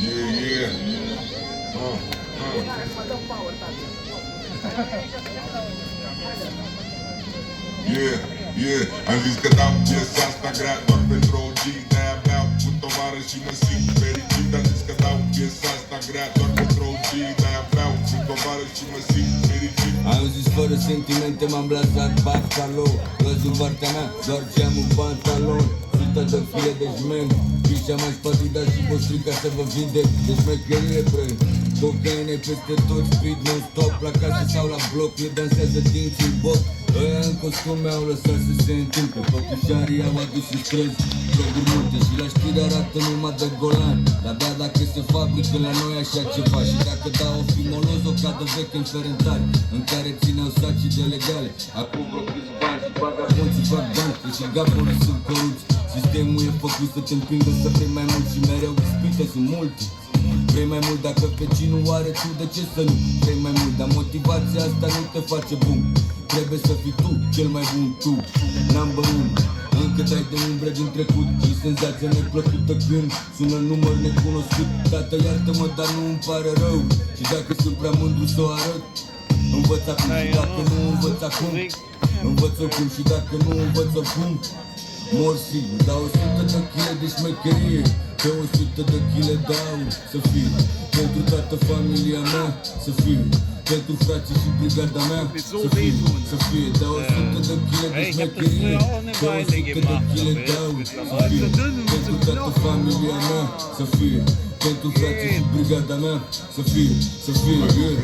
Yeah. Am zis că dau piesa asta grea doar pentru OG. De-aia beau cu tovară și mă simt fericit. Am zis că dau piesa asta grea doar pentru OG. De-aia beau cu tovară și mă simt fericit. Am zis fără sentimente, m-am blasat Buffalo. Văzut partea mea, doar ce am un pantalon. Sută de file de șmen, pișa mai spatida și postrica să vă vindec de șmecherie, bre. Cocaine peste tot, speed non-stop, la casă sau la bloc, le dansează dinții în boc. Ăia în costume au lăsat să se întâmple, făcușarii au adus în străzi droguri multe și la știri arată numai de golan. De-abia dacă se fabrică la noi așa ceva și dacă dau o fi moloz, o cadă veche în ferentari în care țineau sacii de legale. Acum vreo câți bani și vagabonții fac bani, că și gaborii sunt corupți. Sistemul e făcut să te împingă să vrei mai mult și mereu ispite sunt multe. Vrei mai mult dacă vecinul are, tu de ce să nu vrei mai mult? Dar motivația asta nu te face bun. Trebuie să fii tu cel mai bun, tu, number 1. Încă dai de umbre din trecut și senzația neplăcută când sună număr necunoscut. Tată, iartă-mă, dar nu îmi pare rău. Și dacă sunt prea mândru să o arăt, învăț acum și dacă nu învăț acum, învăț oricum și dacă nu învăț oricum, mor sigur. Dau 100 de chile de șmecherie, pe 100 de chile dau să fiu pentru toată familia mea, să fiu pentru frații și brigada mea, să fie, dau 100 de chile de șmecherie, pe 100 de chile dau să fiu pentru toată familia mea, să fie pentru frații și brigada mea, să fie,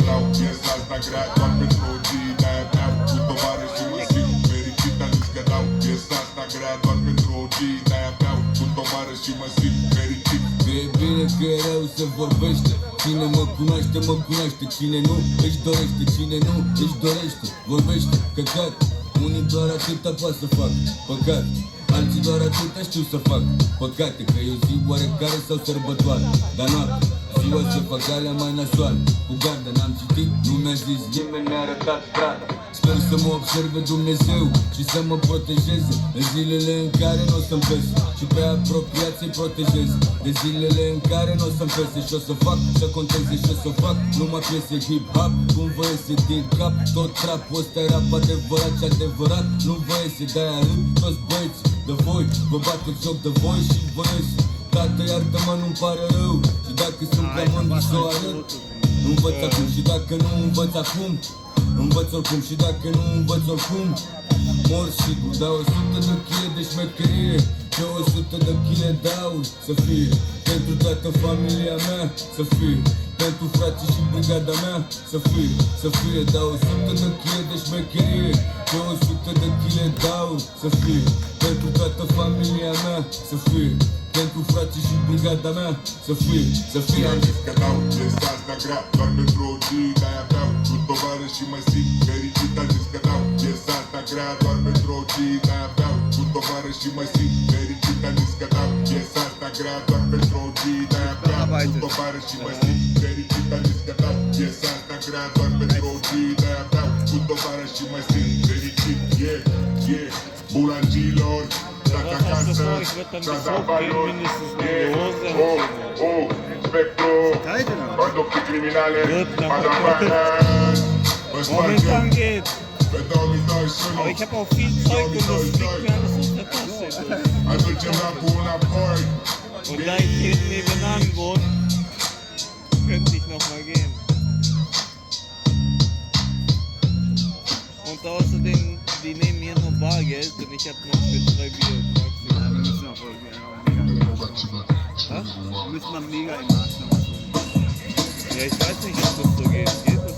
Dau piesa asta grea doar pentru OG. De-aia beau cu tovară și mă simt fericit. Am zis că dau piesa asta grea doar pentru OG. De-aia beau cu tovară și mă simt fericit. Că e bine, că e rău se vorbește. Cine mă cunoaște, mă cunoaște. Cine nu, își dorește. Cine nu, își dorește. Vorbește, căcat. Unii doar atâta poate să fac păcat, alții doar atâta știu să fac păcate. Că e o zi oarecare sau sărbătoare, dar noapte, ziua se fac alea mai nasoale. Cu gardă n-am citit, nu mi-a zis nimeni, mi-a arătat strada. Sper să mă observe Dumnezeu și să mă protejeze în zilele în care n-o să-mi pese și pe apropiat să-i protejeze de zilele în care n-o să-mi pese. Și o să fac, să conteze și o să fac numai piese hip-hop, cum vă iese din cap. Tot trap-ul ăsta e rap adevărat și adevărat nu vă iese. De-aia râd toți băieți de voi, vă bateți joc de voi și vă iese. Tată, iartă-mă, nu-mi pare rău și dacă sunt prea mândru să o arăt, învăț acum și dacă nu învăț acum, învăț oricum și dacă nu învăț oricum, mor sigur. Dau 100 de chile de șmecherie, pe 100 de chile dau să fie pentru toată familia mea, să fie pentru frații și brigada mea, să fie, dau 100 de chile de șmecherie, pe 100 de chile dau să fie pentru toată familia mea, să fie pentru frații și brigada mea, să fie. Am zis că dau piesa asta grea doar pentru OG. De-aia beau cu tovară și mă simt fericit. Am zis că dau piesa asta grea doar pentru OG. De-aia beau cu tovară și mă simt fericit. Am zis că dau piesa asta grea doar pentru OG. De-aia beau cu tovară și mă simt fericit. Am zis că dau piesa asta grea doar pentru OG. De-aia beau cu tovară și mă simt fericit. Yeah, bulangilor, stați acasă, cazavaior, Spectru, conducții criminale, Madame, vă spargem pe 2021. Aber ich habe auch viel Zeug und das liegt mir alles auf der Tasse. Aducem rapul înapoi. Und da ich hier nebenan wohne, könnte ich noch mal gehen. Und außerdem, die nehmen hier nur Bargeld und ich habe noch für 3 Bier maximal. Wir müssen noch mega im Maß. Ja, ich weiß nicht, ob das so geht. Geht das